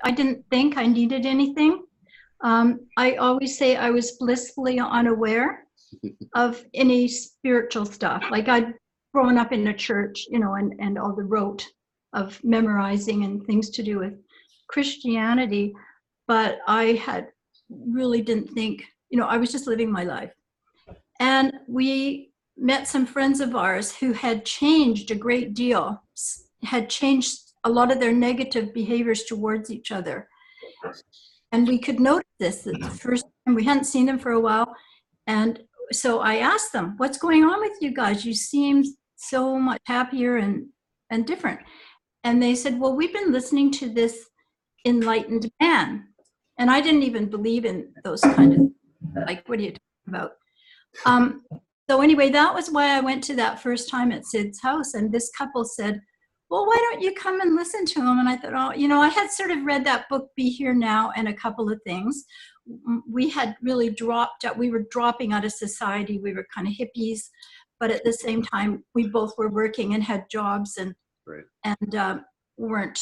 I didn't think I needed anything. I always say I was blissfully unaware of any spiritual stuff. Like I'd grown up in a church, and all the rote of memorizing and things to do with Christianity, but I had really didn't think, I was just living my life. And we met some friends of ours who had changed a great deal, had changed a lot of their negative behaviors towards each other. And we could notice this at the first time. We hadn't seen them for a while. And so I asked them, what's going on with you guys? You seem so much happier and different. And they said, well, we've been listening to this enlightened man. And I didn't even believe in those kind of, like, what are you talking about? So anyway, that was why I went to that first time at Syd's house. And this couple said, well, why don't you come and listen to him? And I thought, oh, I had sort of read that book, Be Here Now, and a couple of things. We had really dropped out. We were dropping out of society. We were kind of hippies, but at the same time, we both were working and had jobs and weren't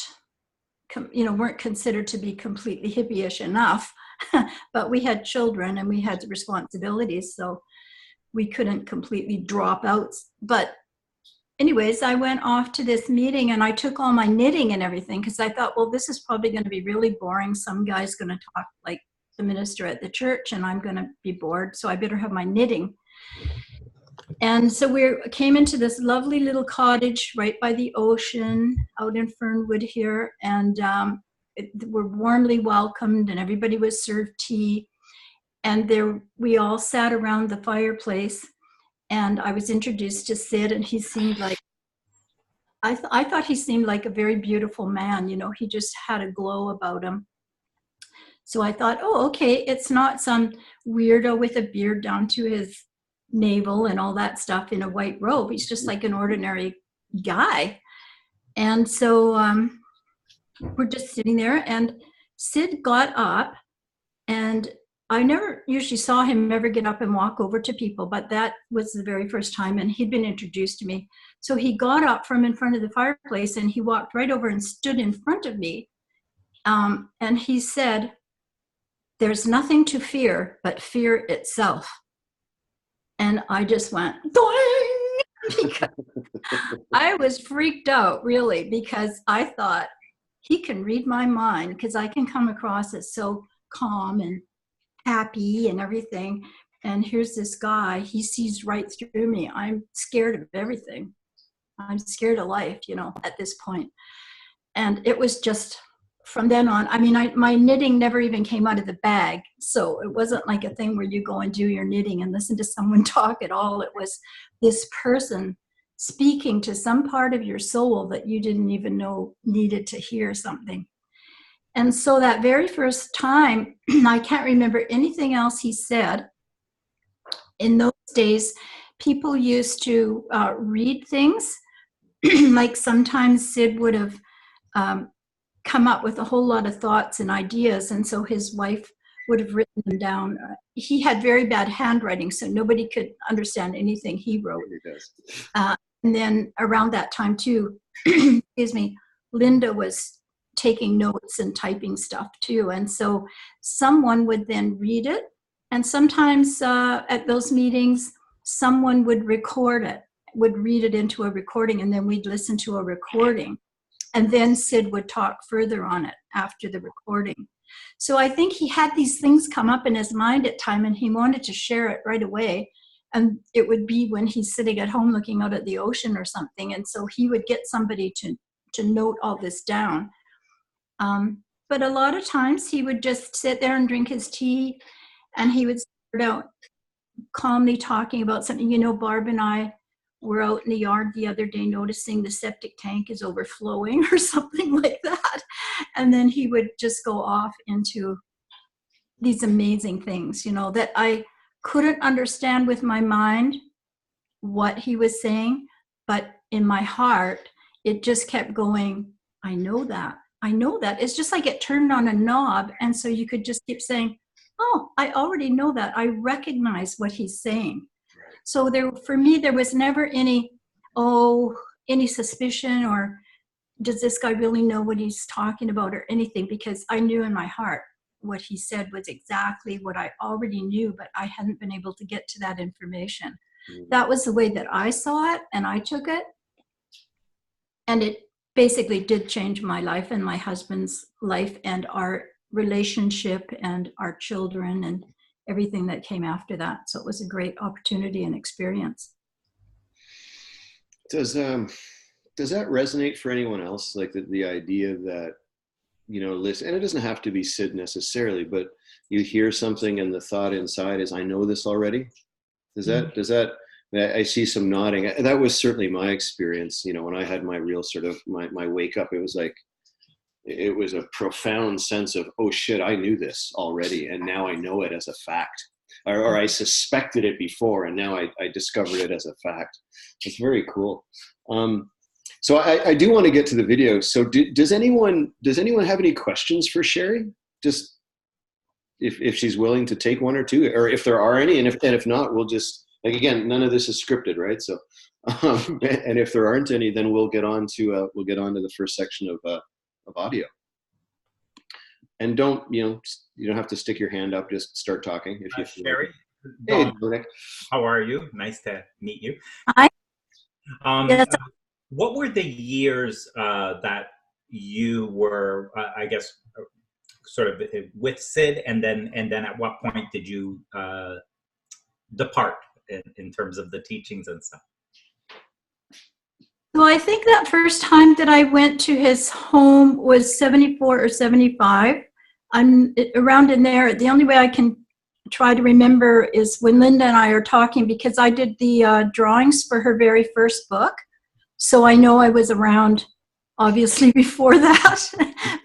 considered to be completely hippie-ish enough. But we had children and we had responsibilities, so we couldn't completely drop out. But anyways, I went off to this meeting and I took all my knitting and everything because I thought, well, this is probably going to be really boring. Some guy's going to talk like the minister at the church and I'm going to be bored, so I better have my knitting. And so we came into this lovely little cottage right by the ocean out in Fernwood here, and we're warmly welcomed and everybody was served tea. And there we all sat around the fireplace and I was introduced to Syd, and he seemed like, I thought he seemed like a very beautiful man. He just had a glow about him. So I thought, oh, okay, it's not some weirdo with a beard down to his navel and all that stuff in a white robe. He's just like an ordinary guy. And so we're just sitting there, and Syd got up, and I never usually saw him ever get up and walk over to people, but that was the very first time, and he'd been introduced to me. So he got up from in front of the fireplace and he walked right over and stood in front of me. And he said, there's nothing to fear but fear itself. And I just went, because I was freaked out, really, because I thought he can read my mind, because I can come across as so calm and happy and everything. And here's this guy, he sees right through me. I'm scared of everything. I'm scared of life, at this point. And it was just from then on, my knitting never even came out of the bag. So it wasn't like a thing where you go and do your knitting and listen to someone talk at all. It was this person speaking to some part of your soul that you didn't even know needed to hear something. And so that very first time, I can't remember anything else he said. In those days, people used to read things. Like sometimes Syd would have come up with a whole lot of thoughts and ideas, and so his wife would have written them down. He had very bad handwriting, so nobody could understand anything he wrote. And then around that time too, excuse me, Linda was taking notes and typing stuff too. And so someone would then read it. And sometimes at those meetings, someone would record it, would read it into a recording, and then we'd listen to a recording. And then Syd would talk further on it after the recording. So I think he had these things come up in his mind at time, and he wanted to share it right away. And it would be when he's sitting at home looking out at the ocean or something. And so he would get somebody to note all this down. But a lot of times he would just sit there and drink his tea, and he would start out calmly talking about something. Barb and I were out in the yard the other day noticing the septic tank is overflowing or something like that. And then he would just go off into these amazing things, that I couldn't understand with my mind what he was saying, but in my heart, it just kept going, I know that. It's just like it turned on a knob. And so you could just keep saying, oh, I already know that. I recognize what he's saying. So for me, there was never any suspicion or does this guy really know what he's talking about or anything? Because I knew in my heart what he said was exactly what I already knew, but I hadn't been able to get to that information. That was the way that I saw it, and I took it. And it basically did change my life and my husband's life and our relationship and our children and everything that came after that. So it was a great opportunity and experience. Does that resonate for anyone else? Like the idea that, listen, and it doesn't have to be Syd necessarily, but you hear something and the thought inside is, I know this already. Does that, I see some nodding. That was certainly my experience. When I had my real sort of my wake up, it was like, it was a profound sense of, oh shit, I knew this already. And now I know it as a fact, or I suspected it before. And now I discovered it as a fact. It's very cool. So I do want to get to the video. So does anyone have any questions for Sheri? Just if she's willing to take one or two, or if there are any, and if not, we'll just, like, again, none of this is scripted, right? So, and if there aren't any, then we'll get on to the first section of audio. And you don't have to stick your hand up. Just start talking if you feel Sheri, like. Hey, Dominic. How are you? Nice to meet you. Hi. Yes. What were the years that you were, I guess, sort of with Syd, and then at what point did you depart in terms of the teachings and stuff? Well, I think that first time that I went to his home was 74 or 75. I'm around in there. The only way I can try to remember is when Linda and I are talking, because I did the drawings for her very first book. So I know I was around, obviously, before that,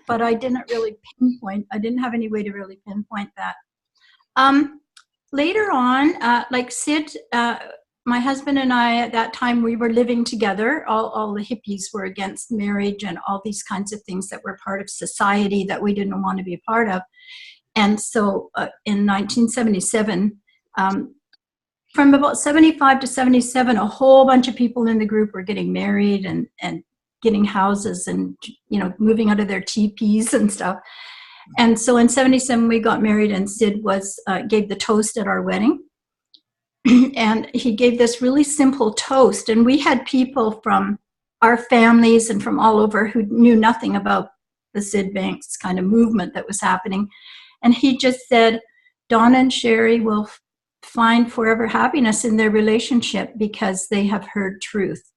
but I didn't really pinpoint. I didn't have any way to really pinpoint that. Later on, like Syd, my husband and I, at that time, we were living together. All the hippies were against marriage and all these kinds of things that were part of society that we didn't want to be a part of. And so in 1977, from about 75 to 77, a whole bunch of people in the group were getting married and getting houses and, moving out of their teepees and stuff. And so in 77, we got married, and Syd gave the toast at our wedding. And he gave this really simple toast. And we had people from our families and from all over who knew nothing about the Syd Banks kind of movement that was happening. And he just said, Donna and Sheri will find forever happiness in their relationship because they have heard truth.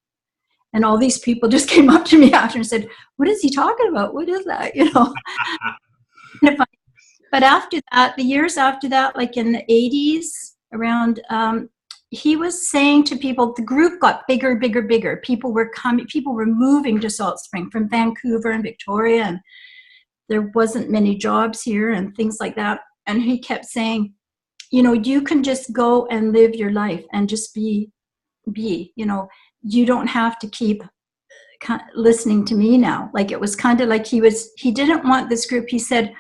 And all these people just came up to me after and said, what is he talking about? What is that? But after that, the years after that, like in the 80s, around, he was saying to people, the group got bigger, bigger, bigger. People were coming, people were moving to Salt Spring from Vancouver and Victoria, and there wasn't many jobs here and things like that. And he kept saying, you can just go and live your life and just be, you don't have to keep listening to me now. Like, it was kind of like he didn't want this group. He said,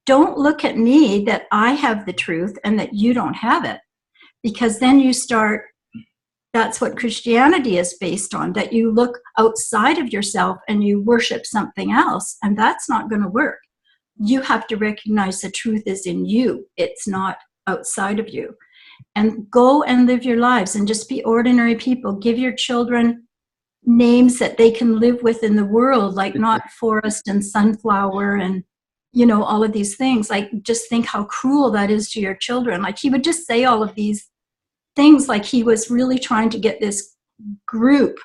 don't look at me that I have the truth and that you don't have it. Because then you start, that's what Christianity is based on, that you look outside of yourself and you worship something else, and that's not going to work. You have to recognize the truth is in you. It's not outside of you. And go and live your lives and just be ordinary people. Give your children names that they can live with in the world, like not Forest and Sunflower and all of these things. Like, just think how cruel that is to your children. Like, he would just say all of these things, like he was really trying to get this group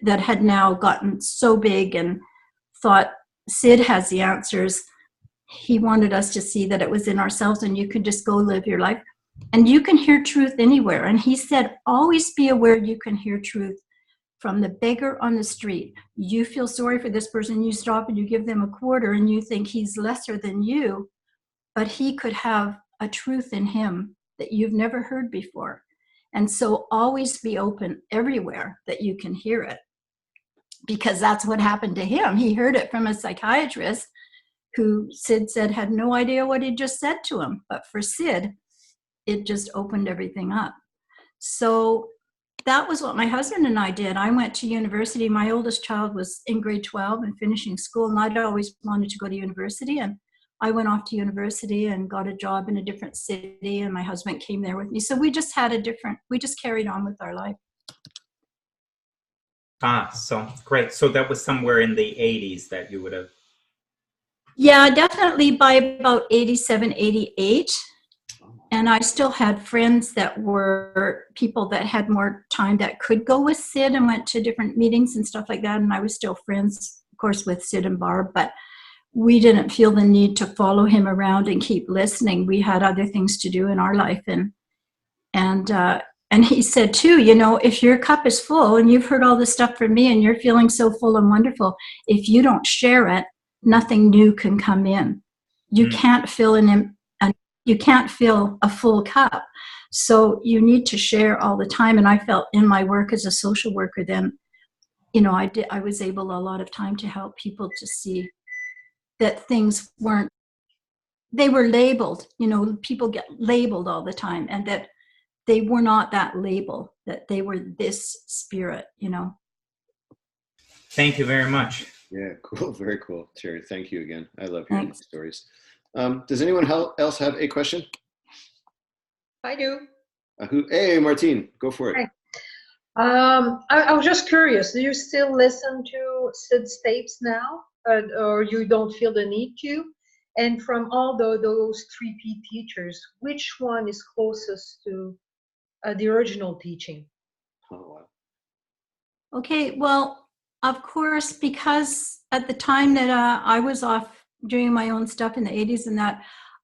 that had now gotten so big and thought Syd has the answers. He wanted us to see that it was in ourselves, and you could just go live your life. And you can hear truth anywhere. And he said, always be aware you can hear truth from the beggar on the street. You feel sorry for this person, you stop and you give them a quarter, and you think he's lesser than you, but he could have a truth in him that you've never heard before. And so always be open everywhere that you can hear it, because that's what happened to him. He heard it from a psychiatrist who Syd said had no idea what he just said to him. But for Syd, it just opened everything up. So that was what my husband and I did. I went to university. My oldest child was in grade 12 and finishing school, and I'd always wanted to go to university. And I went off to university and got a job in a different city, and my husband came there with me. So we just carried on with our life. So great. So that was somewhere in the 80s that you would have. Yeah, definitely by about 87, 88. And I still had friends that were people that had more time that could go with Syd and went to different meetings and stuff like that. And I was still friends, of course, with Syd and Barb, but we didn't feel the need to follow him around and keep listening. We had other things to do in our life. And he said too, you know, if your cup is full and you've heard all this stuff from me and you're feeling so full and wonderful, if you don't share it, nothing new can come in. You can't fill you can't fill a full cup. So you need to share all the time. And I felt in my work as a social worker then, you know, I was able a lot of time to help people to see that things they were labeled, you know, people get labeled all the time, and that they were not that label, that they were this spirit, you know. Thank you very much. Yeah, cool. Very cool. Sheri, thank you again. I love hearing Thanks. these stories. Does anyone else have a question? I do. Hey, Martine, go for it. Hi. I was just curious. Do you still listen to Syd's tapes now, or you don't feel the need to? And from all those 3P teachers, which one is closest to the original teaching? Oh, wow. Okay, well, of course, because at the time that I was off doing my own stuff in the 80s and that,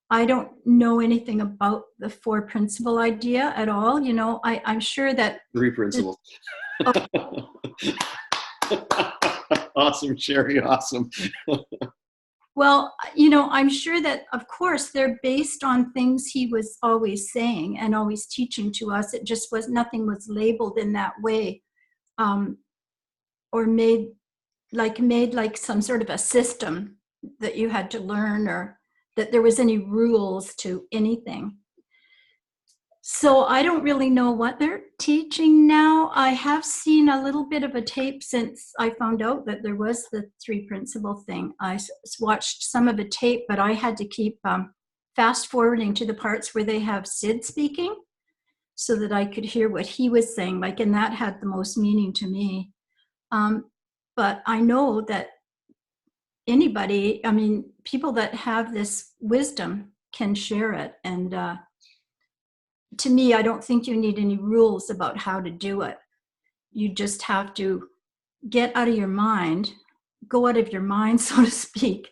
I don't know anything about the 4 principle idea at all. You know, I'm sure that 3 principles. Awesome, Sheri, awesome. Well, you know, I'm sure that, of course, they're based on things he was always saying and always teaching to us. It just nothing was labeled in that way, or made like some sort of a system that you had to learn, or that there was any rules to anything. So I don't really know what they're teaching now. I have seen a little bit of a tape since I found out that there was the 3 principle thing. I watched some of a tape, but I had to keep fast forwarding to the parts where they have Syd speaking so that I could hear what he was saying, like, and that had the most meaning to me. But I know that anybody, I mean, people that have this wisdom can share it. And to me, I don't think you need any rules about how to do it. You just have to get out of your mind, go out of your mind, so to speak,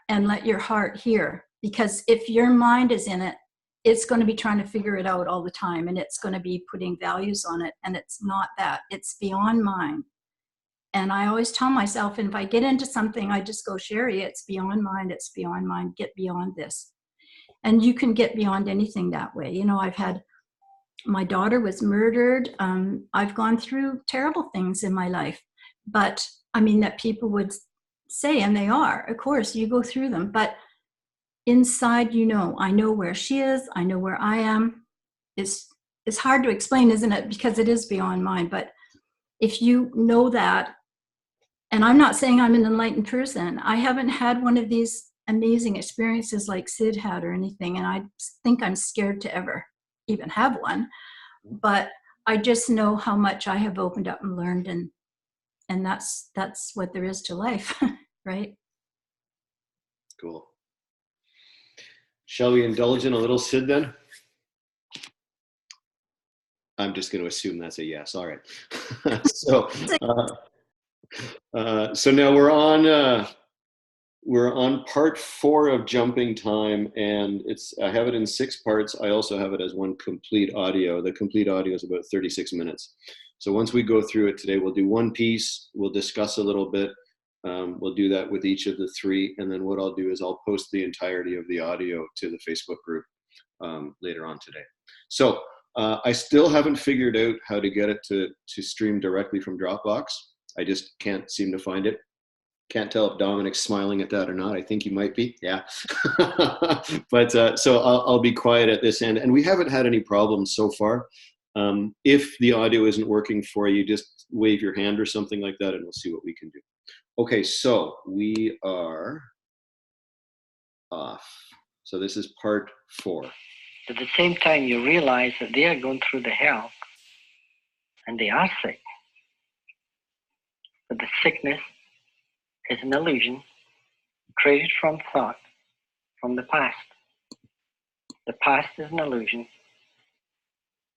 and let your heart hear. Because if your mind is in it, it's going to be trying to figure it out all the time, and it's going to be putting values on it. And it's not that. It's beyond mind. And I always tell myself, if I get into something, I just go, Sheri, it's beyond mind. It's beyond mind. Get beyond this. And you can get beyond anything that way. You know, my daughter was murdered. I've gone through terrible things in my life, but I mean, that people would say, and they are, of course, you go through them, but inside, you know, I know where she is. I know where I am. It's hard to explain, isn't it? Because it is beyond mind. But if you know that, and I'm not saying I'm an enlightened person, I haven't had one of these amazing experiences like Syd had or anything, and I think I'm scared to ever even have one, but I just know how much I have opened up and learned, and that's what there is to life. Right? Cool. Shall we indulge in a little Syd then? I'm just going to assume that's a yes. All right. So now we're on part 4 of Jumping Time, and I have it in 6 parts. I also have it as one complete audio. The complete audio is about 36 minutes. So once we go through it today, we'll do one piece. We'll discuss a little bit. We'll do that with each of the 3. And then what I'll do is I'll post the entirety of the audio to the Facebook group later on today. So I still haven't figured out how to get it to stream directly from Dropbox. I just can't seem to find it. Can't tell if Dominic's smiling at that or not. I think he might be. Yeah. But so I'll be quiet at this end. And we haven't had any problems so far. If the audio isn't working for you, just wave your hand or something like that and we'll see what we can do. Okay, so we are off. So this is part 4. At the same time, you realize that they are going through the hell and they are sick. But the sickness is an illusion created from thought from the past. The past is an illusion.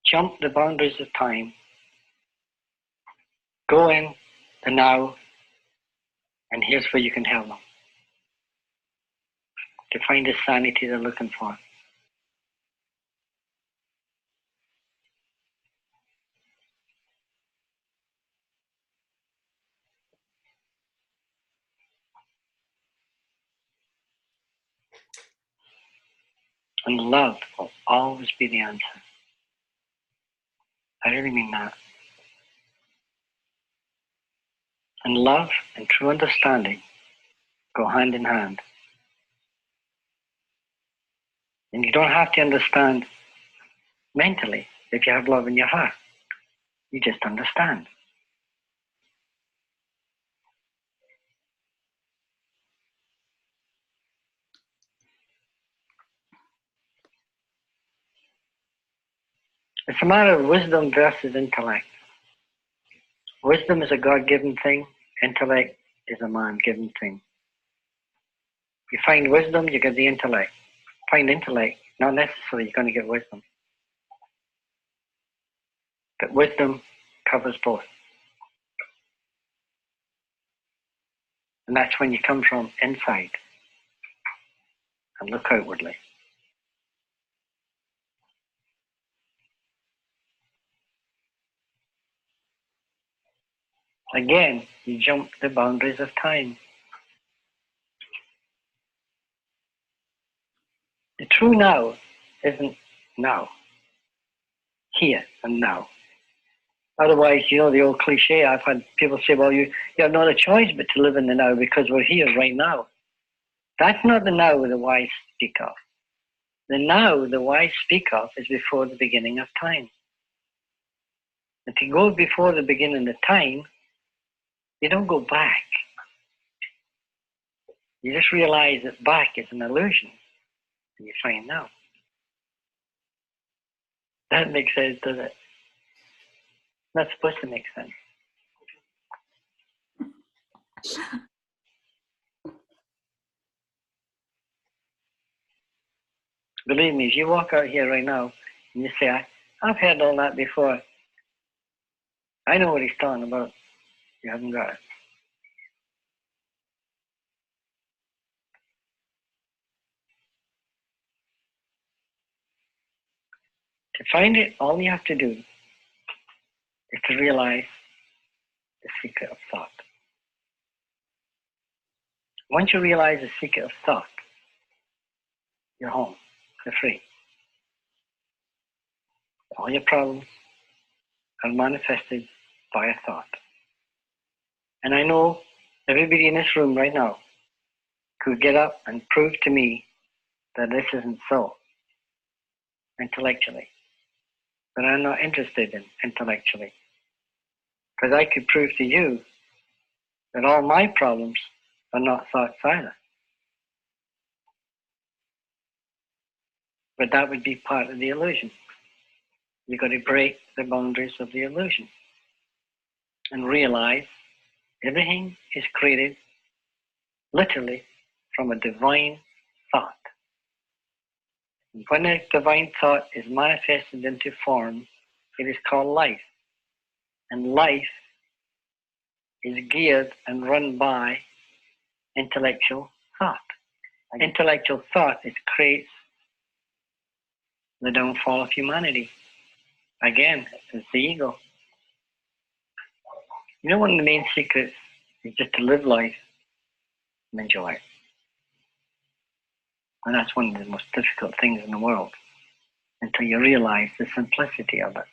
Jump the boundaries of time. Go in the now, and here's where you can help them to find the sanity they're looking for. And love will always be the answer. I really mean that. And love and true understanding go hand in hand. And you don't have to understand mentally if you have love in your heart. You just understand. It's a matter of wisdom versus intellect. Wisdom is a God-given thing. Intellect is a man-given thing. You find wisdom, you get the intellect. Find intellect, not necessarily you're going to get wisdom. But wisdom covers both. And that's when you come from inside and look outwardly. Again, you jump the boundaries of time. The true now isn't now, here and now. Otherwise, you know the old cliche, I've had people say, well, you have no other choice but to live in the now because we're here right now. That's not the now the wise speak of. The now the wise speak of is before the beginning of time. And to go before the beginning of time, you don't go back. You just realize that back is an illusion. And you find now. That makes sense, does it? Not supposed to make sense. Believe me, if you walk out here right now and you say, I've heard all that before. I know what he's talking about. You haven't got it. To find it, all you have to do is to realize the secret of thought. Once you realize the secret of thought, you're home. You're free. All your problems are manifested by a thought. And I know everybody in this room right now could get up and prove to me that this isn't so intellectually. But I'm not interested in intellectually. Because I could prove to you that all my problems are not thoughts either. But that would be part of the illusion. You've got to break the boundaries of the illusion and realize everything is created literally from a divine thought. And when a divine thought is manifested into form, it is called life. And life is geared and run by intellectual thought. Intellectual thought creates the downfall of humanity. Again, it's the ego. You know, one of the main secrets is just to live life and enjoy it. And that's one of the most difficult things in the world until you realize the simplicity of it.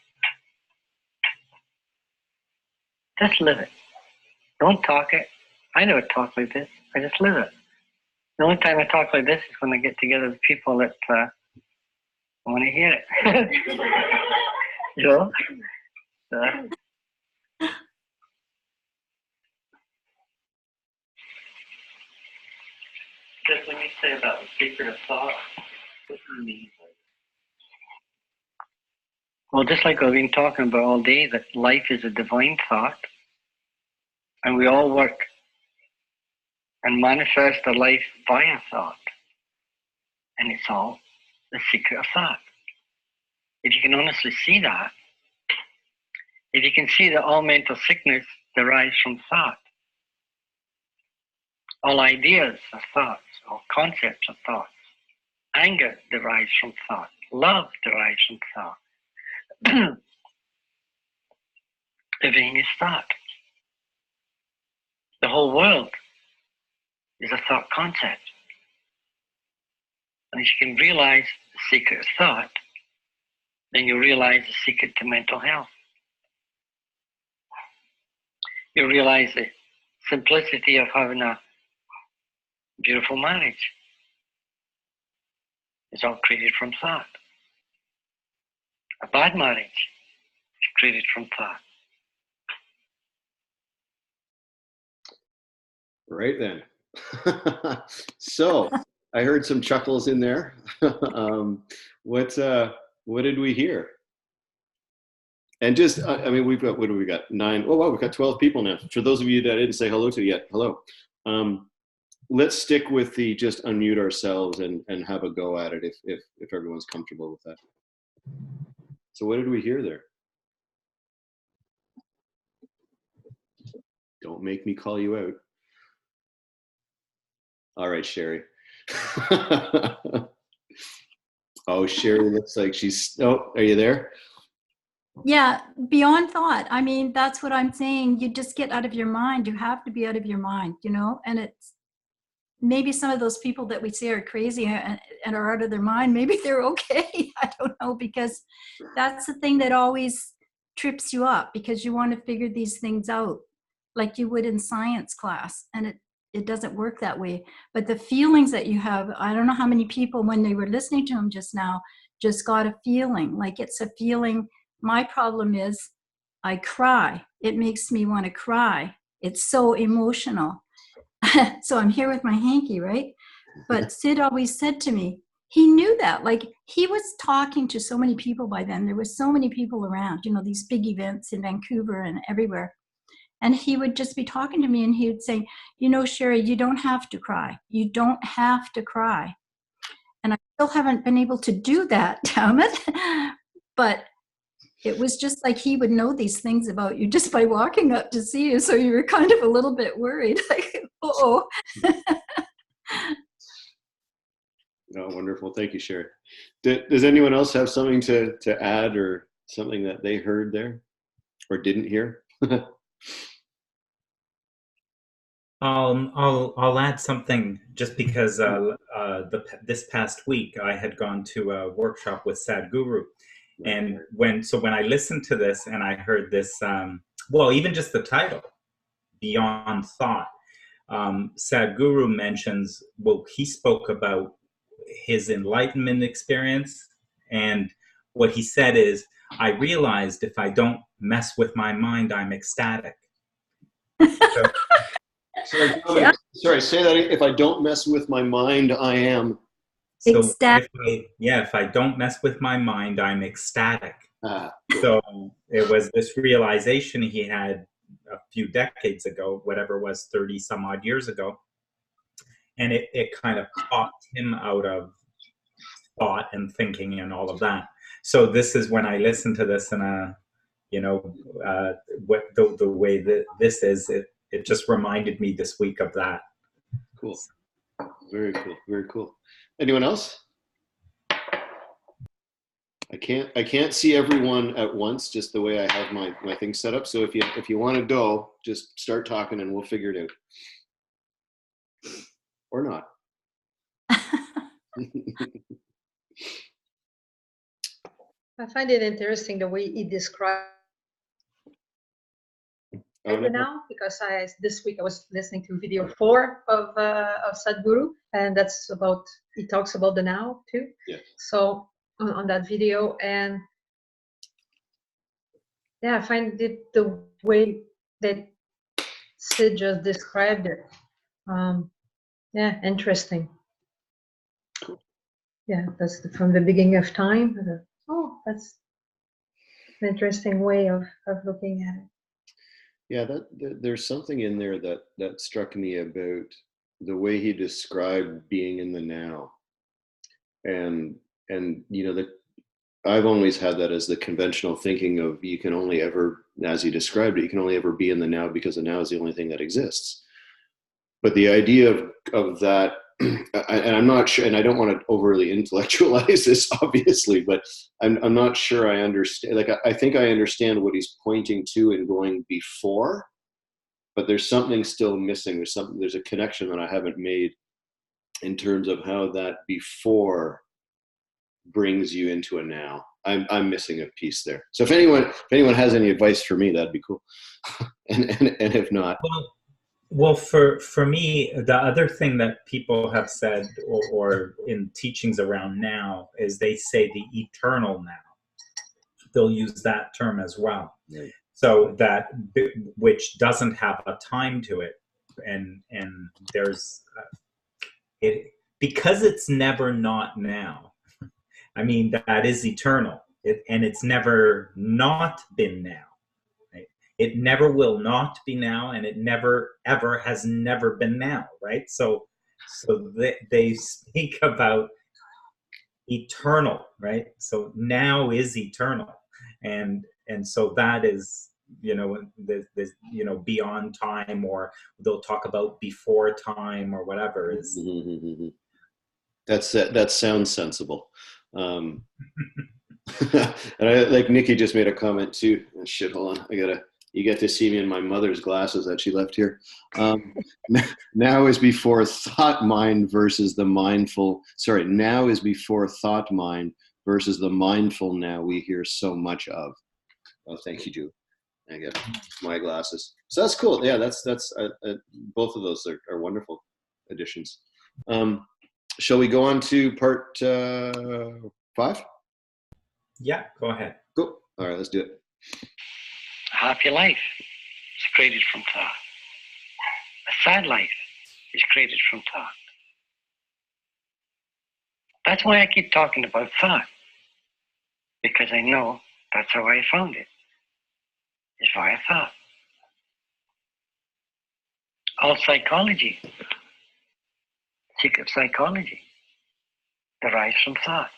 Just live it. Don't talk it. I never talk like this. I just live it. The only time I talk like this is when I get together with people that want to hear it. You know? Because when you say about the secret of thought, what do you mean? Well, just like I've been talking about all day, that life is a divine thought, and we all work and manifest our life via thought. And it's all the secret of thought. If you can honestly see that, if you can see that all mental sickness derives from thought, all ideas are thoughts, all concepts are thoughts, anger derives from thought, love derives from thought. Everything is thought. The whole world is a thought concept. And if you can realize the secret of thought, then you realize the secret to mental health. You realize the simplicity of having a beautiful marriage. It's all created from thought. A bad marriage is created from thought. Right then. So I heard some chuckles in there. What did we hear? And just, I mean, we've got, what do we got? 9. Oh, wow, we've got 12 people now. For those of you that I didn't say hello to yet, hello. Let's stick with the just unmute ourselves and have a go at it if everyone's comfortable with that. So what did we hear there? Don't make me call you out. All right, Sheri. Oh, Sheri looks like she's, oh, are you there? Yeah, beyond thought. I mean, that's what I'm saying. You just get out of your mind. You have to be out of your mind, you know? And it's maybe some of those people that we say are crazy and are out of their mind, maybe they're okay. I don't know, because that's the thing that always trips you up, because you want to figure these things out like you would in science class. And it doesn't work that way. But the feelings that you have, I don't know how many people, when they were listening to him just now, just got a feeling. Like it's a feeling. My problem is I cry. It makes me want to cry. It's so emotional. So I'm here with my hanky, right? But Syd always said to me, he knew that. Like he was talking to so many people by then. There were so many people around, you know, these big events in Vancouver and everywhere. And he would just be talking to me and he would say, you know, Sheri, you don't have to cry. You don't have to cry. And I still haven't been able to do that, damn it. But it was just like he would know these things about you just by walking up to see you. So you were kind of a little bit worried, like, uh-oh. Oh, wonderful. Thank you, Sheri. Does anyone else have something to add or something that they heard there or didn't hear? I'll add something just because this past week I had gone to a workshop with Sadhguru, and when I listened to this and I heard this, well, even just the title, Beyond Thought, Sadhguru mentions, well, he spoke about his enlightenment experience, and what he said is, I realized if I don't mess with my mind, I'm ecstatic. So, Sorry, say that. If I don't mess with my mind, I am. So ecstatic. if I don't mess with my mind, I'm ecstatic. Cool. So it was this realization he had a few decades ago, whatever it was, 30 some odd years ago. And it kind of popped him out of thought and thinking and all of that. So this is when I listened to this and, what the way that this is, it just reminded me this week of that. Cool. Very cool. Very cool. Anyone else? I can't see everyone at once, just the way I have my thing set up. So if you want to go, just start talking and we'll figure it out. Or not. I find it interesting the way he described it now, because this week I was listening to video 4 of Sadhguru, and that's about, he talks about the now too. Yeah. So on that video, and yeah, I find it the way that Syd just described it. Yeah, interesting. Yeah, that's from the beginning of time. Oh, that's an interesting way of looking at it. Yeah, there's something in there that struck me about the way he described being in the now, and you know that I've always had that as the conventional thinking of you can only ever, as he described it, you can only ever be in the now because the now is the only thing that exists. But the idea of that, and I'm not sure, and I don't want to overly intellectualize this, obviously, but I'm not sure I understand. Like, I think I understand what he's pointing to and going before, but there's something still missing. There's a connection that I haven't made in terms of how that before brings you into a now. I'm missing a piece there. So if anyone has any advice for me, that'd be cool. and if not, well, for me, the other thing that people have said, or in teachings around now, is they say the eternal now. They'll use that term as well. Right. So that, which doesn't have a time to it, and there's it, because it's never not now. I mean, that is eternal, and it's never not been now. Right? It never will not be now, and it never ever has never been now. Right? So they speak about eternal, right? So now is eternal, and so that is, you know, the you know, beyond time, or they'll talk about before time or whatever. Is that sounds sensible. And I, like Nikki just made a comment too. Oh, shit, hold on. You get to see me in my mother's glasses that she left here. Now is before thought mind versus the mindful. Sorry, now is before thought mind versus the mindful now we hear so much of. Oh, thank you, Julie. I get my glasses. So that's cool. Yeah, that's both of those are wonderful additions. Shall we go on to part 5? Yeah, go ahead. Cool. All right, let's do it. A happy life is created from thought. A sad life is created from thought. That's why I keep talking about thought, because I know that's how I found it, is via thought. All psychology, secret psychology, derives from thought.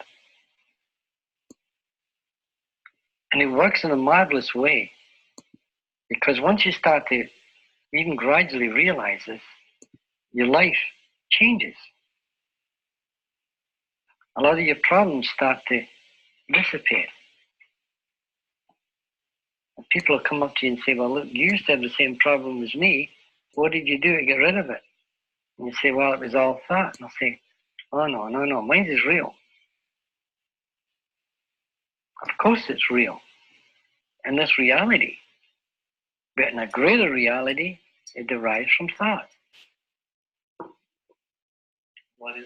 And it works in a marvelous way, because once you start to even gradually realize this, your life changes. A lot of your problems start to dissipate. And people will come up to you and say, well, look, you used to have the same problem as me. What did you do to get rid of it? And you say, well, it was all thought. And I'll say, oh, no, mine is real. Of course it's real. And this reality, but in a greater reality, it derives from thought. What is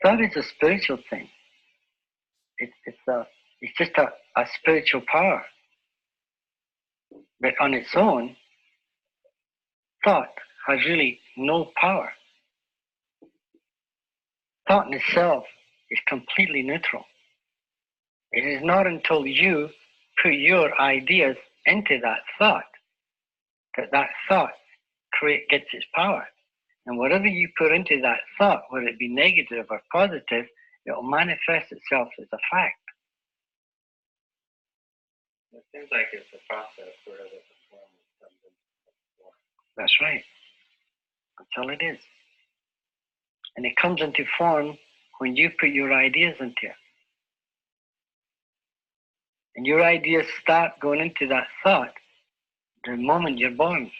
thought? Is a spiritual thing. It's just a spiritual power. But on its own, thought has really no power. Thought in itself is completely neutral. It is not until you put your ideas into that thought that thought gets its power. And whatever you put into that thought, whether it be negative or positive, it will manifest itself as a fact. It seems like it's a process where the form comes into form. That's right. That's all it is. And it comes into form when you put your ideas into it. And your ideas start going into that thought the moment you're born.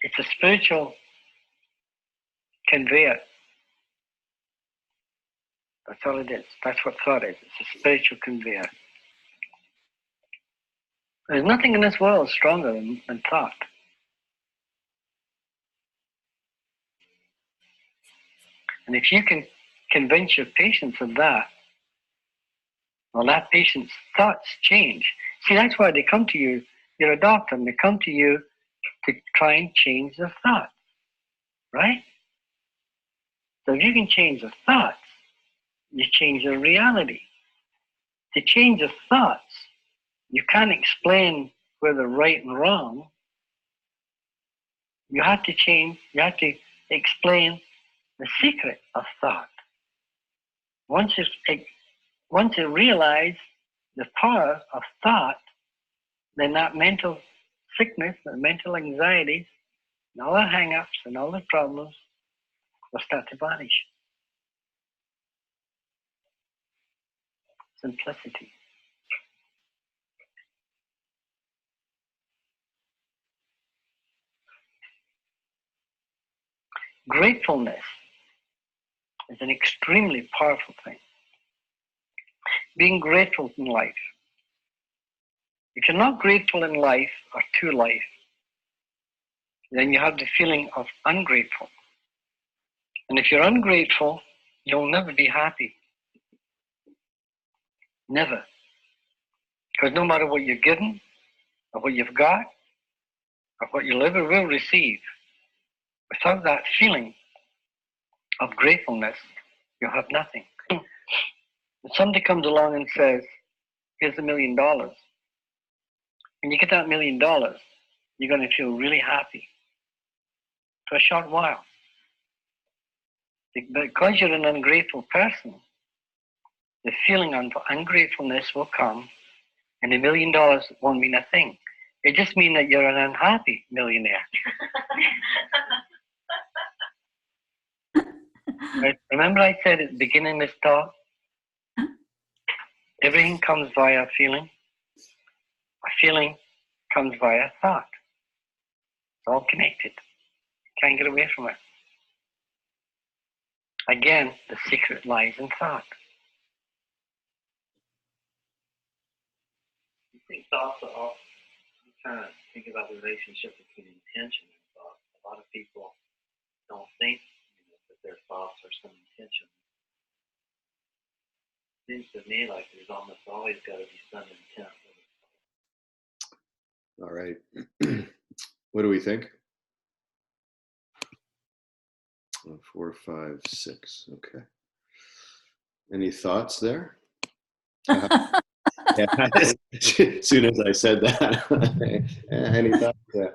It's a spiritual conveyor. That's all it is. That's what thought is. It's a spiritual conveyor. There's nothing in this world stronger than thought. And if you can convince your patients of that, Well, that patient's thoughts change. See, that's why they come to you. You're a doctor, and they come to you to try and change their thoughts, right? So if you can change their thoughts, you change their reality. To change their thoughts, you can't explain where they're right and wrong. You have to explain the secret of thought. Once you realize the power of thought, then that mental sickness, the mental anxieties, and all the hang-ups and all the problems will start to vanish. Simplicity. Gratefulness is an extremely powerful thing. Being grateful in life. If you're not grateful in life or to life, then you have the feeling of ungrateful. And if you're ungrateful, you'll never be happy. Never. Because no matter what you're given, or what you've got, or what you'll ever will receive, without that feeling of gratefulness, you'll have nothing. If somebody comes along and says, here's $1 million, and you get that $1 million, you're going to feel really happy for a short while. Because you're an ungrateful person, the feeling of ungratefulness will come, and $1 million won't mean a thing. It just means that you're an unhappy millionaire. Right? Remember I said at the beginning of this talk, everything comes via feeling. A feeling comes via thought. It's all connected. Can't get away from it. Again, the secret lies in thought. I think thoughts are all, I'm trying to think about the relationship between intention and thought. A lot of people don't think that their thoughts are some intention. It seems to me like there's almost always got to be some intent. All right. What do we think? 4, 5, 6. Okay. Any thoughts there? Yeah. As soon as I said that, any thoughts? Yeah.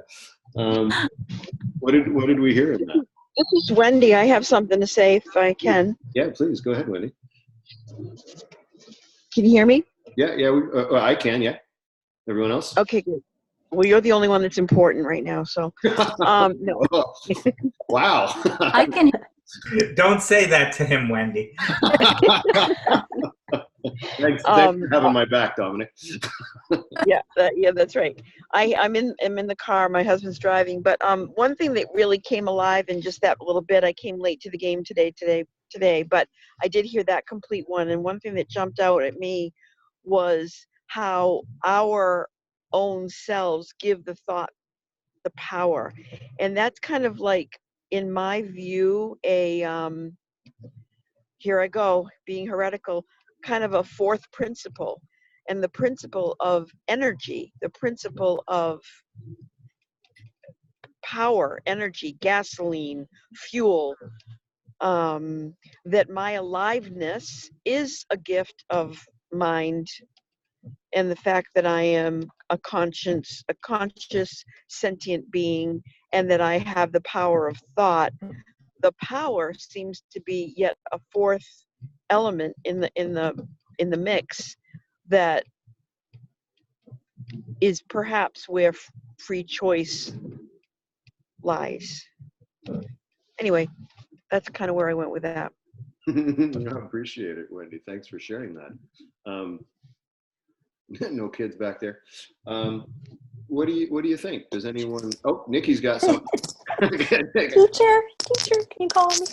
What did we hear in that? This is Wendy. I have something to say if I can. Yeah, please go ahead, Wendy. Can you hear me? Yeah. I can. Yeah. Everyone else? Okay, good. Well, you're the only one that's important right now, so no. Wow. I can. Don't say that to him, Wendy. Thanks for having my back, Dominic. Yeah, that's right. I'm in the car. My husband's driving, but one thing that really came alive in just that little bit. I came late to the game today, but I did hear that complete one. And one thing that jumped out at me was how our own selves give the thought the power, and that's kind of like, in my view, a here I go being heretical, kind of a fourth principle, and the principle of energy, the principle of power, energy, gasoline, fuel, that my aliveness is a gift of mind, and the fact that I am a conscious sentient being, and that I have the power of thought. The power seems to be yet a fourth element in the mix that is perhaps where free choice lies. Anyway, that's kind of where I went with that. I appreciate it, Wendy. Thanks for sharing that. No kids back there. What do you think? Does anyone? Oh, Nikki's got something. Teacher, can you call me?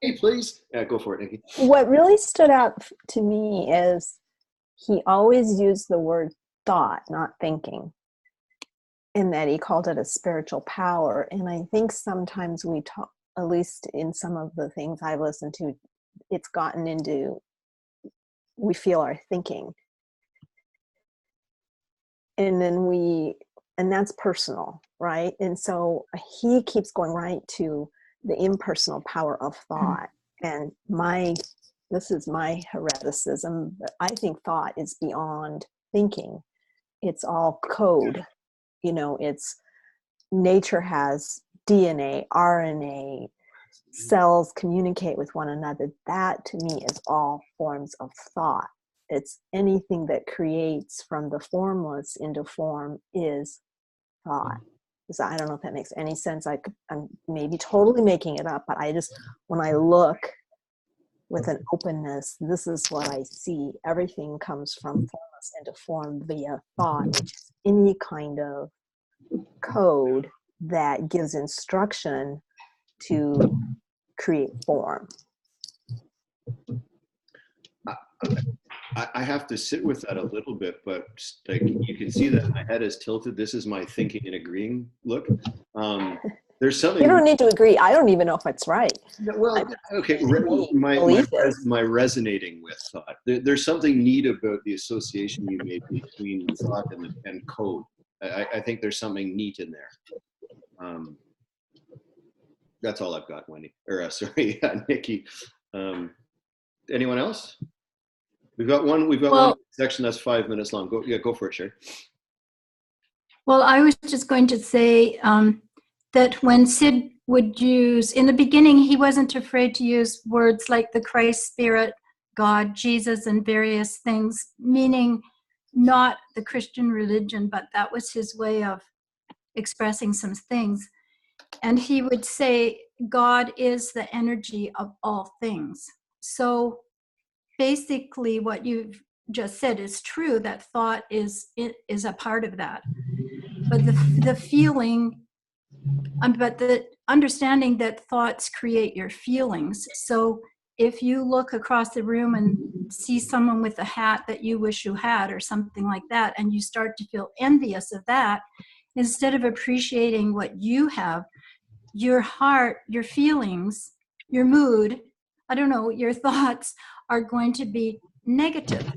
Hey, please. Yeah, go for it, Nikki. What really stood out to me is he always used the word thought, not thinking, in that he called it a spiritual power. And I think sometimes we talk, at least in some of the things I've listened to, it's gotten into we feel our thinking. And then and that's personal, right? And so he keeps going right to the impersonal power of thought. And this is my hereticism, but I think thought is beyond thinking. It's all code. Nature has DNA, RNA, cells communicate with one another. That to me is all forms of thought. It's anything that creates from the formless into form is thought. So I don't know if that makes any sense. I'm maybe totally making it up, but when I look with an openness, this is what I see. Everything comes from formless into form via thought, which is any kind of code that gives instruction to create form. I have to sit with that a little bit, but like you can see that my head is tilted. This is my thinking and agreeing look. There's something. You don't need to agree. I don't even know if it's right. Well, okay. My resonating with thought. There's something neat about the association you made between thought and code. I think there's something neat in there. That's all I've got, Wendy. Or sorry, Nikki. Anyone else? We've got one section that's 5 minutes long. Go for it, Sheri. Well, I was just going to say that when Syd would use, in the beginning, he wasn't afraid to use words like the Christ Spirit, God, Jesus, and various things, meaning not the Christian religion, but that was his way of expressing some things. And he would say, God is the energy of all things. So basically what you've just said is true, that thought is a part of that. But the feeling, but the understanding that thoughts create your feelings. So if you look across the room and see someone with a hat that you wish you had or something like that, and you start to feel envious of that, instead of appreciating what you have, your heart, your feelings, your mood, I don't know, your thoughts are going to be negative.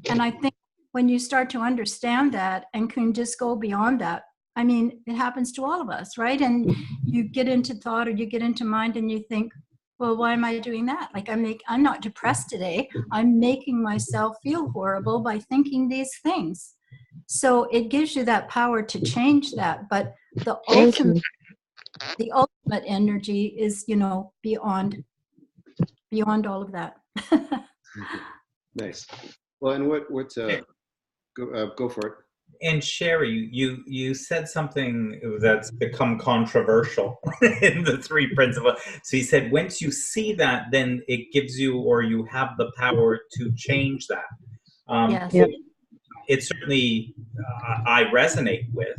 And I think when you start to understand that and can just go beyond that, I mean, it happens to all of us, right? And you get into thought or you get into mind and you think, well, why am I doing that? Like I'm not depressed today. I'm making myself feel horrible by thinking these things. So it gives you that power to change that. But the ultimate energy is, beyond all of that. Nice. Well, and go for it. And Sheri, you said something that's become controversial in the three principles. So you said once you see that, then it gives you, or you have the power to change that. Yes. It certainly, I resonate with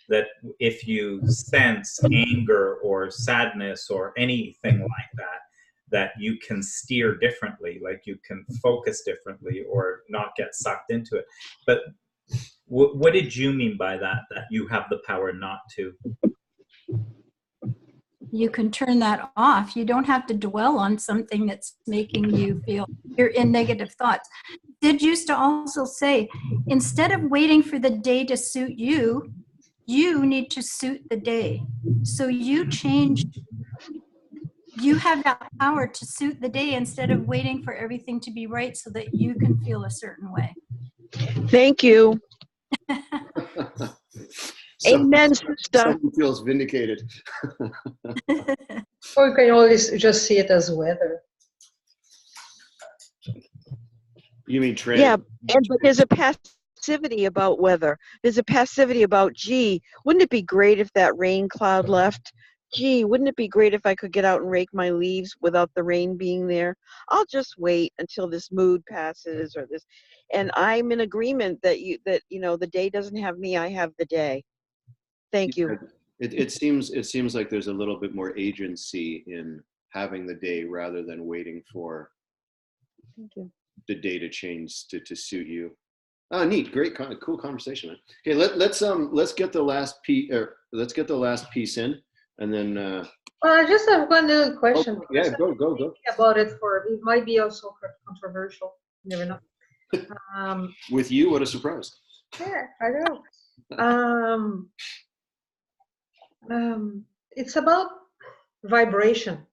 that. If you sense anger or sadness or anything like that you can steer differently, like you can focus differently or not get sucked into it. But what did you mean by that you have the power not to? You can turn that off. You don't have to dwell on something that's making you feel you're in negative thoughts. Syd used to also say, instead of waiting for the day to suit you, you need to suit the day. So you have that power to suit the day instead of waiting for everything to be right so that you can feel a certain way. Thank you. Amen, sister. Someone feels vindicated. Or you can always just see it as weather. You mean trend? Yeah, but there's a passivity about weather. There's a passivity about, gee, wouldn't it be great if that rain cloud left? Gee, wouldn't it be great if I could get out and rake my leaves without the rain being there? I'll just wait until this mood passes or this. And I'm in agreement that the day doesn't have me, I have the day. Thank you. It seems like there's a little bit more agency in having the day rather than waiting for the day to change to suit you. Oh, neat, great, cool conversation, man. Okay, let's get the last piece. Let's get the last piece in, and then. Well, I just have one little question. Yeah, go. About it it might be also controversial. You never know. With you, what a surprise. Yeah, I know. It's about vibration.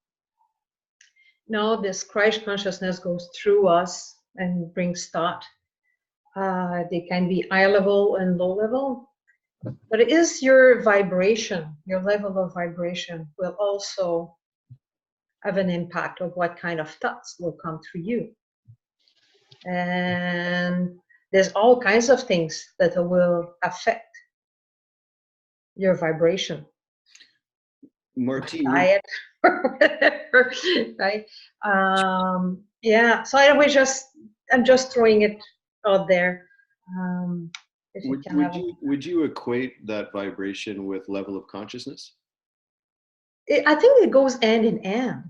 Now, this Christ consciousness goes through us and brings thought. They can be high level and low level, but it is your vibration, your level of vibration will also have an impact of what kind of thoughts will come through you. And there's all kinds of things that will affect your vibration. Martine, Diet or whatever, right? Yeah, so I'm just throwing it out there. If you can have would you equate that vibration with level of consciousness? I think it goes hand in hand.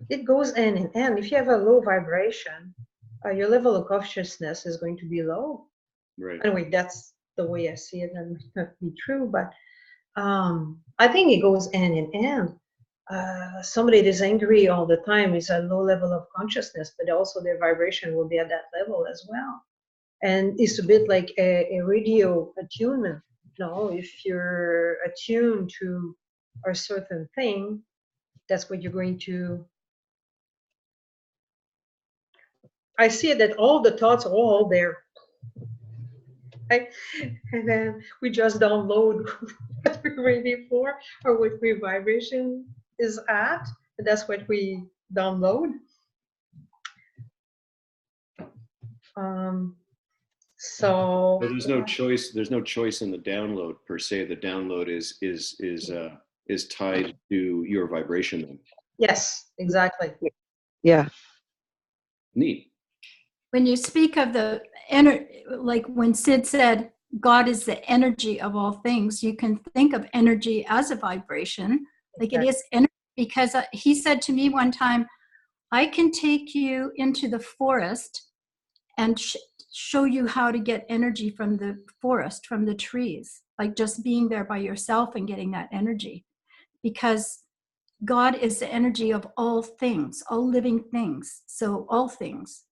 It goes hand in hand. If you have a low vibration, your level of consciousness is going to be low. Right. Anyway, that's the way I see it. That might not be true, but I think it goes hand in hand. Somebody that is angry all the time is a low level of consciousness, but also their vibration will be at that level as well. And it's a bit like a radio attunement. If you're attuned to a certain thing, that's what you're going to. I see that all the thoughts are all there. Right? And then we just download what we're ready for or what our vibration is at. And that's what we download. So there's no choice. There's no choice in the download per se. The download is tied to your vibration. Then. Yes, exactly. Yeah. Neat. When you speak of the like when Syd said, God is the energy of all things, you can think of energy as a vibration. Like it is energy, because he said to me one time, I can take you into the forest and show you how to get energy from the forest, from the trees, like just being there by yourself and getting that energy. Because God is the energy of all things, all living things. So all things.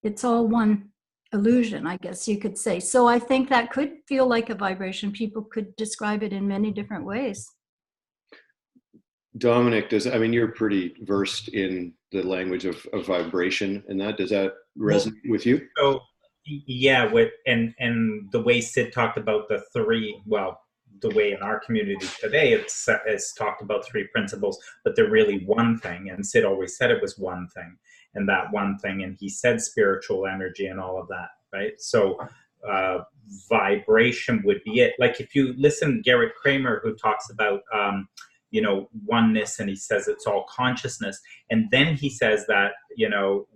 It's all one illusion, I guess you could say. So I think that could feel like a vibration. People could describe it in many different ways. Dominic, you're pretty versed in the language of vibration, and does that resonate with you? So yeah, and the way Syd talked about the way in our community today, it's talked about three principles, but they're really one thing. And Syd always said it was one thing, and that one thing, and he said spiritual energy and all of that, right? So vibration would be it. Like if you listen to Garrett Kramer, who talks about oneness, and he says it's all consciousness, and then he says that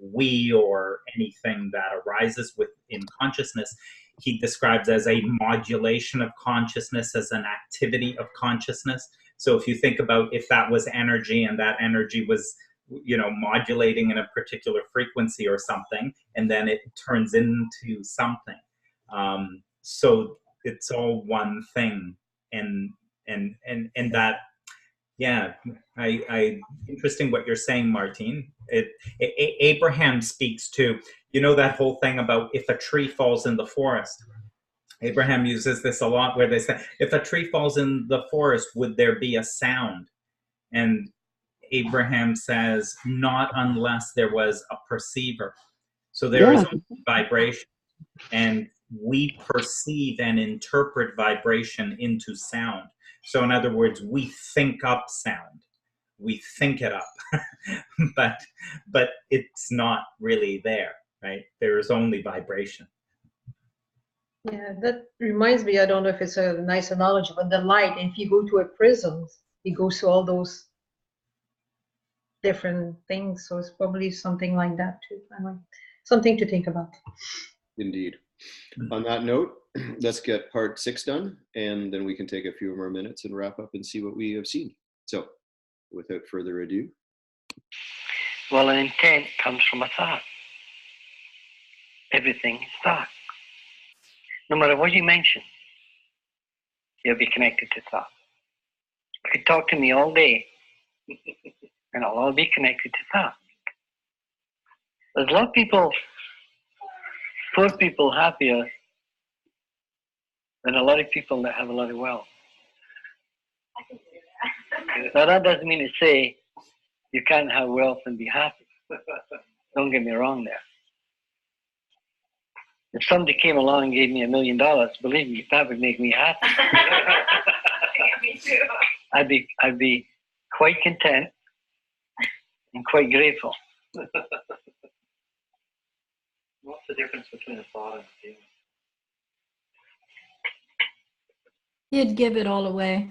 we, or anything that arises within consciousness, he describes as a modulation of consciousness, as an activity of consciousness. So if you think about if that was energy, and that energy was modulating in a particular frequency or something, and then it turns into something, so it's all one thing, and that. Yeah, I interesting what you're saying, Martine. Abraham speaks to, that whole thing about if a tree falls in the forest. Abraham uses this a lot, where they say, if a tree falls in the forest, would there be a sound? And Abraham says, not unless there was a perceiver. So there is vibration, and we perceive and interpret vibration into sound. So in other words, we think up sound. We think it up, but it's not really there, right? There is only vibration. Yeah, that reminds me, I don't know if it's a nice analogy, but the light, if you go to a prism, it goes to all those different things. So it's probably something like that too. Anyway, something to think about. Indeed. On that note, let's get part 6 done, and then we can take a few more minutes and wrap up and see what we have seen. So, without further ado. Well, an intent comes from a thought. Everything is thought. No matter what you mention, you'll be connected to thought. You could talk to me all day, and I'll all be connected to thought. There's a lot of people, poor people, happier than a lot of people that have a lot of wealth. Now that doesn't mean to say you can't have wealth and be happy. Don't get me wrong there. If somebody came along and gave me $1 million, believe me, that would make me happy. Me too. I'd be quite content and quite grateful. What's the difference between a thought and a feeling? You'd give it all away.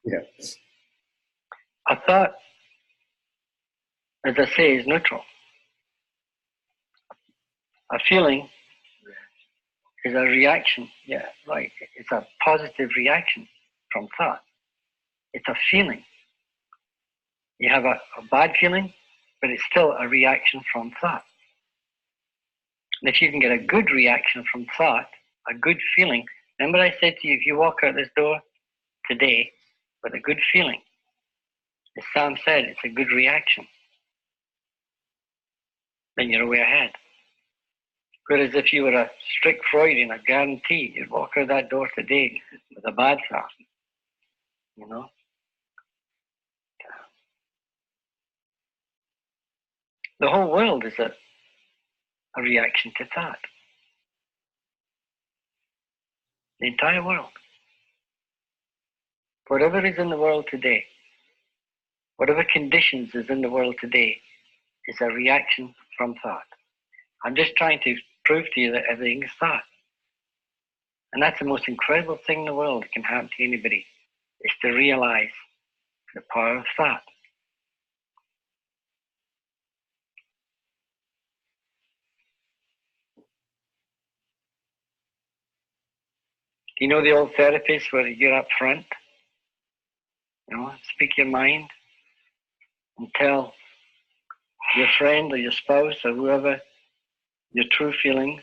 Yeah. A thought, as I say, is neutral. A feeling is a reaction. Yeah, right. It's a positive reaction from thought. It's a feeling. You have a bad feeling, but it's still a reaction from thought. And if you can get a good reaction from thought, a good feeling, remember I said to you, if you walk out this door today with a good feeling, as Sam said, it's a good reaction, then you're way ahead. Whereas if you were a strict Freudian, I guarantee you'd walk out that door today with a bad thought, you know? The whole world is a reaction to thought. The entire world. Whatever is in the world today, whatever conditions is in the world today, is a reaction from thought. I'm just trying to prove to you that everything is thought. And that's the most incredible thing in the world that can happen to anybody, is to realize the power of thought. Do you know the old therapists where you're up front? You know, speak your mind and tell your friend or your spouse or whoever your true feelings.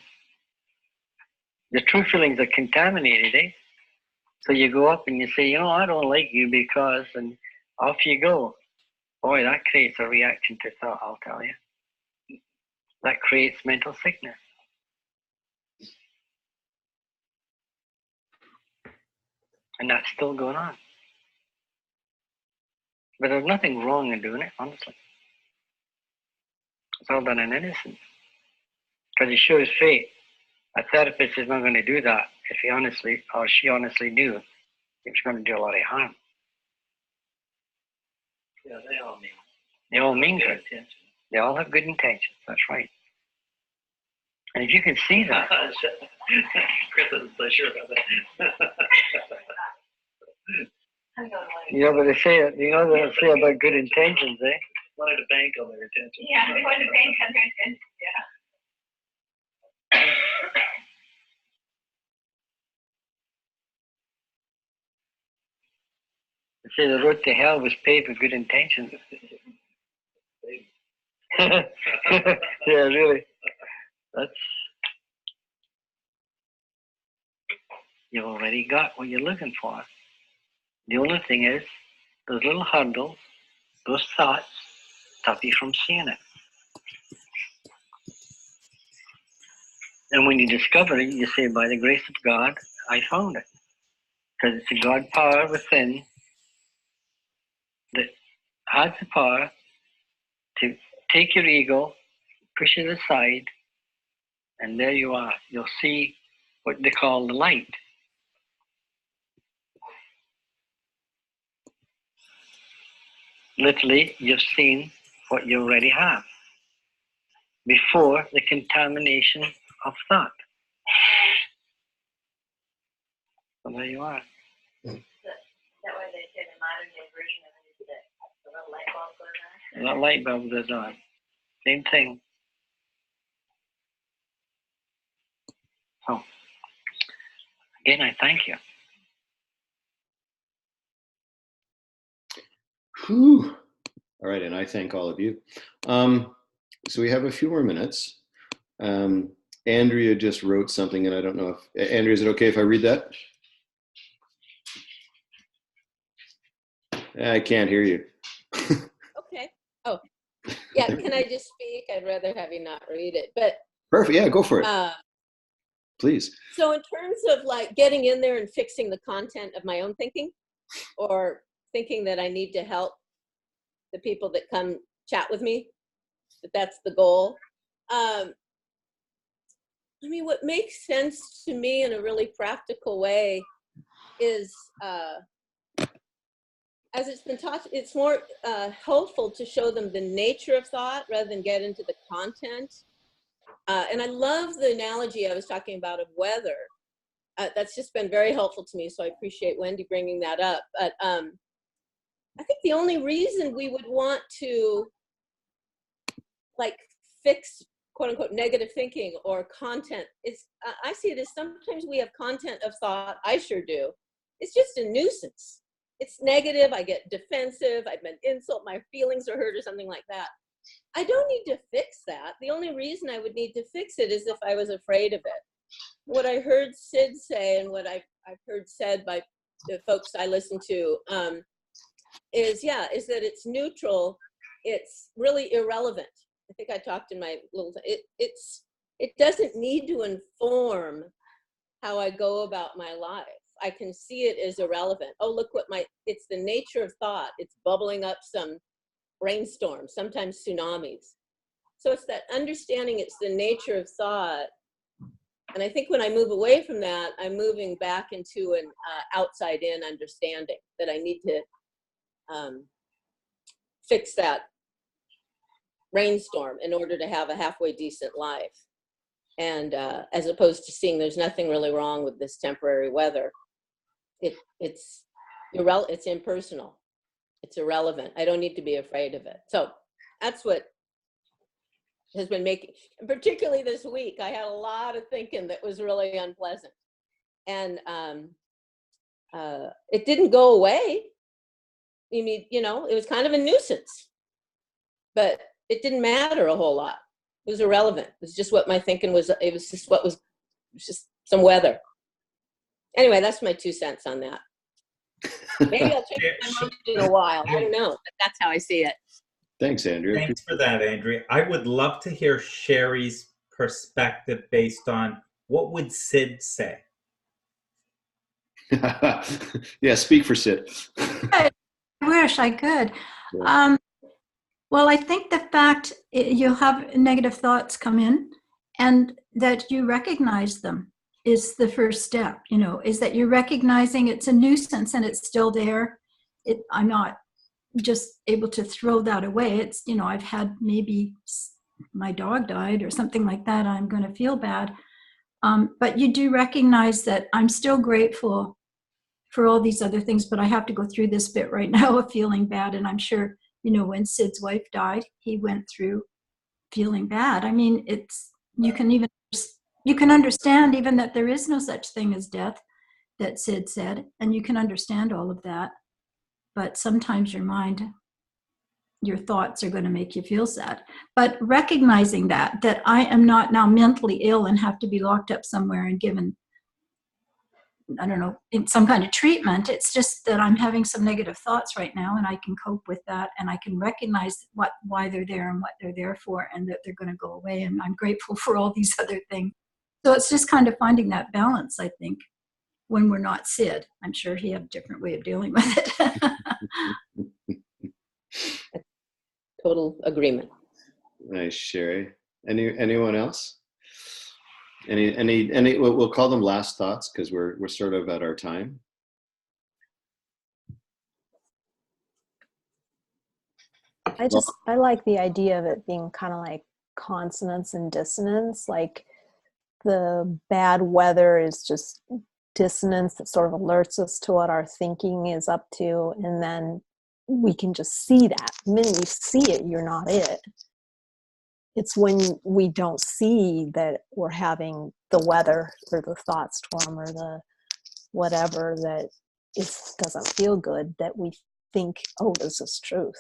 Your true feelings are contaminated, eh? So you go up and you say, you know, I don't like you because, and off you go. Boy, that creates a reaction to thought, I'll tell you. That creates mental sickness. And that's still going on. But there's nothing wrong in doing it, honestly. It's all done in innocence. Because it sure as fate, a therapist is not going to do that if he honestly, or she honestly knew it was going to do a lot of harm. Yeah, they all mean. They all mean good good. intention. They all have good intentions, that's right. And if you can see that, Chris isn't so sure about that. you know what they say, you know what they say about good intentions, eh? Wanted to bank on their intention. Yeah, they want to bank on their intentions, yeah. They say the road to hell was paved with good intentions. Yeah, really. That's, you've already got what you're looking for. The only thing is, those little hurdles, those thoughts, stop you from seeing it. And when you discover it, you say, by the grace of God, I found it. Because it's the God power within that has the power to take your ego, push it aside, and there you are. You'll see what they call the light. Literally, you've seen what you already have before the contamination of thought. So there you are. That way they say the modern day version of it is that the little light bulb goes on. And that light bulb goes on. Same thing. So, again, I thank you. Whew. All right, and I thank all of you. So we have a few more minutes. Andrea just wrote something, and I don't know if, Andrea, is it okay if I read that? I can't hear you. Okay. Oh, yeah. Yeah, can I just speak? I'd rather have you not read it. But Perfect. Yeah, go for it. Please. So in terms of like getting in there and fixing the content of my own thinking, or thinking that I need to help the people that come chat with me, that's the goal. I mean, what makes sense to me in a really practical way is, as it's been taught, it's more helpful to show them the nature of thought rather than get into the content. And I love the analogy I was talking about of weather. That's just been very helpful to me, so I appreciate Wendy bringing that up. But I think the only reason we would want to like fix quote unquote negative thinking or content is, I see it as sometimes we have content of thought, I sure do. It's just a nuisance. It's negative, I get defensive, I've been insult, my feelings are hurt or something like that. I don't need to fix that. The only reason I would need to fix it is if I was afraid of it. What I heard Syd say and what I've heard said by the folks I listen to is that it's neutral. It's really irrelevant. I think I talked in my little, it doesn't need to inform how I go about my life. I can see it as irrelevant. Oh, look what it's the nature of thought. It's bubbling up some rainstorms, sometimes tsunamis. So it's that understanding it's the nature of thought. And I think when I move away from that, I'm moving back into an outside-in understanding that I need to fix that rainstorm in order to have a halfway decent life. And as opposed to seeing there's nothing really wrong with this temporary weather. It's impersonal. It's irrelevant. I don't need to be afraid of it. So that's what has been making, and particularly this week, I had a lot of thinking that was really unpleasant. And it didn't go away. It was kind of a nuisance, but it didn't matter a whole lot. It was irrelevant. It was just what my thinking was. It was just some weather. Anyway, that's my 2 cents on that. Maybe I'll change my mind in a while. I don't know, but that's how I see it. Thanks, Andrea. Thanks for that, Andrea. I would love to hear Sheri's perspective based on what would Syd say. Yeah, speak for Syd. I wish I could. Yeah. Well, I think the fact you have negative thoughts come in and that you recognize them is the first step, is that you're recognizing it's a nuisance and it's still there. I'm not just able to throw that away. It's, I've had maybe my dog died or something like that. I'm going to feel bad. But you do recognize that I'm still grateful for all these other things, but I have to go through this bit right now of feeling bad. And I'm sure, when Syd's wife died, he went through feeling bad. I mean, you can understand even that there is no such thing as death, that Syd said, and you can understand all of that. But sometimes your thoughts are going to make you feel sad. But recognizing that I am not now mentally ill and have to be locked up somewhere and given, I don't know, in some kind of treatment. It's just that I'm having some negative thoughts right now and I can cope with that and I can recognize why they're there and what they're there for and that they're going to go away. And I'm grateful for all these other things. So it's just kind of finding that balance, I think, when we're not Syd. I'm sure he had a different way of dealing with it. Total agreement. Nice, Sheri. Anyone else? Any? We'll call them last thoughts because we're sort of at our time. I like the idea of it being kind of like consonance and dissonance. Like the bad weather is just dissonance that sort of alerts us to what our thinking is up to, and then we can just see that. The minute you see it, you're not it. It's when we don't see that we're having the weather or the thought storm or the whatever that doesn't feel good that we think, oh, this is truth.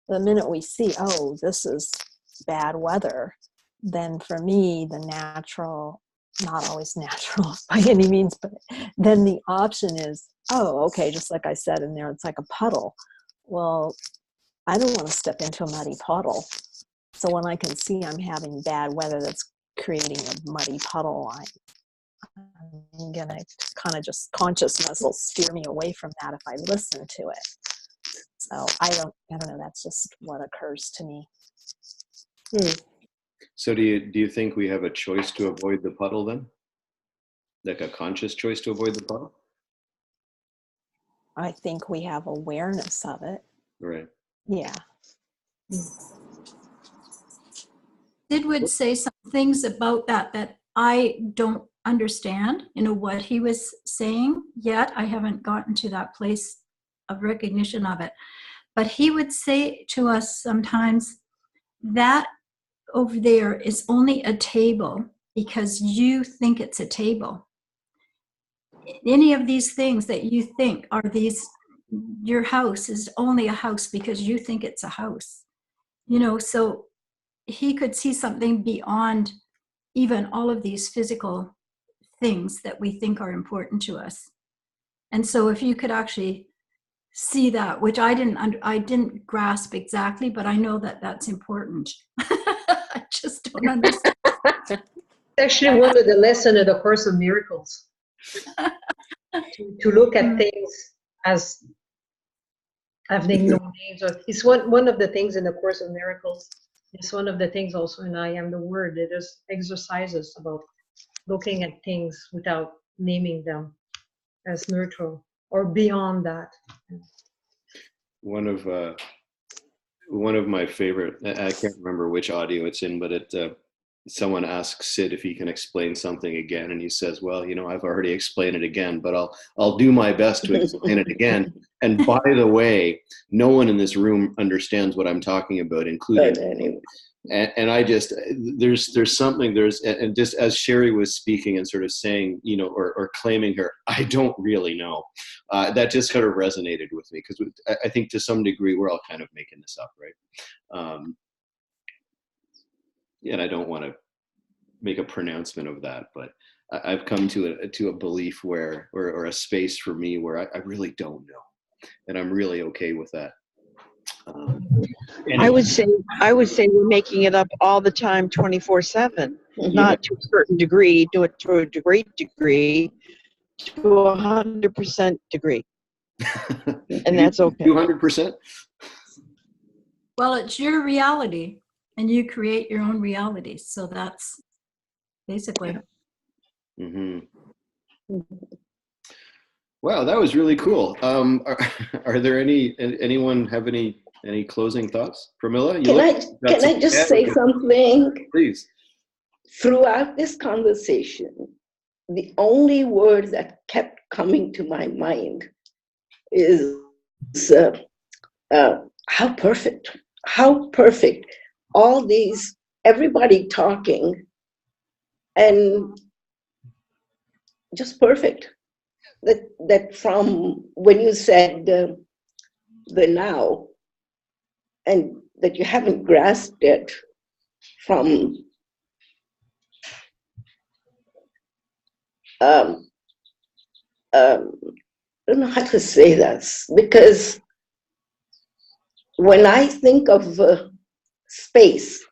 The minute we see, oh, this is bad weather, then for me, the natural, not always natural by any means, but then the option is, oh, okay, just like I said in there, it's like a puddle. Well, I don't want to step into a muddy puddle. So when I can see I'm having bad weather that's creating a muddy puddle, I'm gonna kind of just consciousness will steer me away from that if I listen to it. So I don't know. That's just what occurs to me. So do you think we have a choice to avoid the puddle then? Like a conscious choice to avoid the puddle? I think we have awareness of it. Right. Yeah. Sid would say some things about that I don't understand, what he was saying yet. I haven't gotten to that place of recognition of it. But he would say to us sometimes, that over there is only a table because you think it's a table. Any of these things that you think are your house is only a house because you think it's a house. So he could see something beyond even all of these physical things that we think are important to us. And so if you could actually see that, which I didn't grasp exactly, but I know that that's important. I just don't understand. Actually, one of the lessons of the Course of Miracles, to look at things as having no names. It's one of the things in the Course of Miracles. It's one of the things also in I Am the Word. It is exercises about looking at things without naming them as neutral or beyond that. One of my favorite, I can't remember which audio it's in, but someone asks Syd if he can explain something again, and he says, well, I've already explained it again, but I'll do my best to explain it again. And by the way, no one in this room understands what I'm talking about, including and I just, there's something, and just as Sheri was speaking and sort of saying, or claiming her, I don't really know, that just kind of resonated with me, because I think to some degree we're all kind of making this up, right? And I don't want to make a pronouncement of that, but I've come to a belief where, or a space for me where I really don't know, and I'm really okay with that. I would say we're making it up all the time, 24/7, not to a certain degree, do it to a great degree, to 100% degree, and that's okay. 200%. Well, it's your reality, and you create your own reality. So that's basically. Mm-hmm. Wow, that was really cool. Are there anyone have any closing thoughts? Pramila, can I just say something? Please. Throughout this conversation, the only word that kept coming to my mind is how perfect. How perfect. All these, everybody talking, and just perfect. That from when you said the now, and that you haven't grasped it from I don't know how to say this, because when I think of space,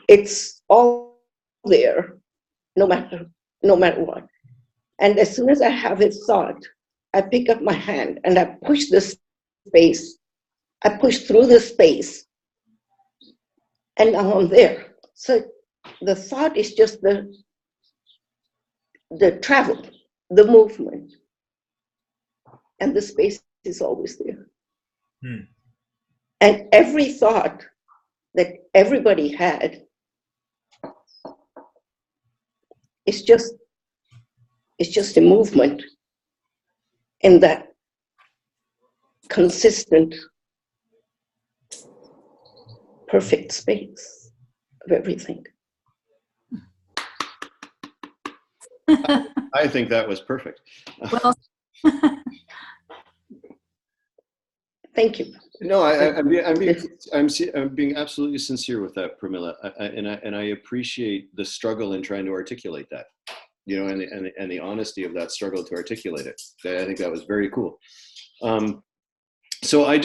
it's all there, no matter what. And as soon as I have a thought, I pick up my hand and I push the space. I push through the space, and now I'm there. So the thought is just the travel, the movement, and the space is always there. And every thought that everybody had is just a movement in that consistent, perfect space of everything. I think that was perfect. Well, thank you. No, I'm being absolutely sincere with that, Pramila, and I appreciate the struggle in trying to articulate that, and the honesty of that struggle to articulate it. I think that was very cool. So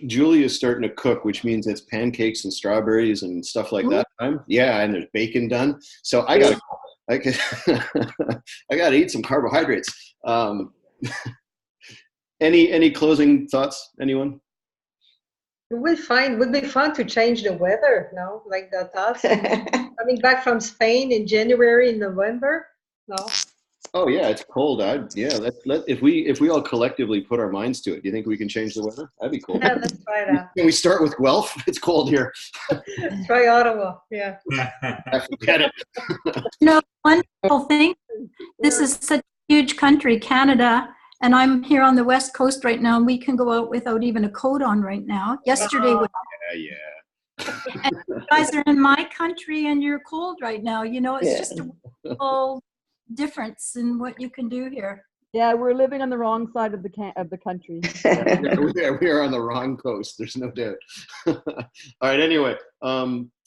Julia's starting to cook, which means it's pancakes and strawberries and stuff like that. Yeah, and there's bacon done. So I gotta eat some carbohydrates. Any closing thoughts, anyone? It would be fun to change the weather, no? Like the thoughts. Coming back from Spain in January and November, no? Oh yeah, it's cold. If we all collectively put our minds to it, do you think we can change the weather? That'd be cool. Yeah, let's try that. Can we start with Guelph? It's cold here. Try Ottawa, yeah. Forget it. Wonderful thing. This is such a huge country, Canada, and I'm here on the West Coast right now, and we can go out without even a coat on right now. Yesterday was. And you guys are in my country and you're cold right now. It's just a wonderful difference in what you can do here. Yeah, we're living on the wrong side of the country. We are on the wrong coast. There's no doubt. All right. Anyway,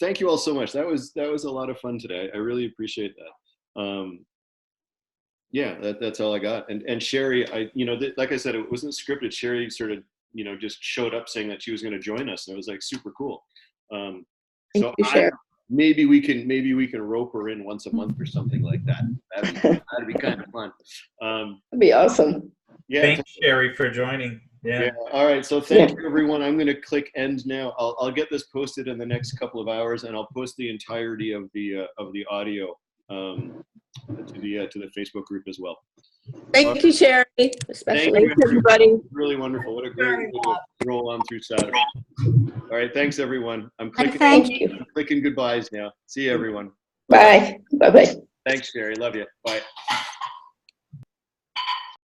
thank you all so much. That was a lot of fun today. I really appreciate that. That's all I got. And Sheri, like I said, it wasn't scripted. Sheri sort of, just showed up saying that she was going to join us, and it was like super cool. Maybe we can rope her in once a month or something like that. That'd be kind of fun. That'd be awesome. Yeah. Thanks, Sheri, for joining. Yeah. All right. So thank you, everyone. I'm going to click end now. I'll get this posted in the next couple of hours, and I'll post the entirety of the audio to the Facebook group as well. Thank you, Sheri. Especially. Thank you, everybody. Really wonderful. What a great way to roll on through Saturday. All right. Thanks, everyone. I'm clicking. Thank you. I'm clicking goodbyes now. See you, everyone. Bye. Bye-bye. Thanks, Sheri. Love you. Bye.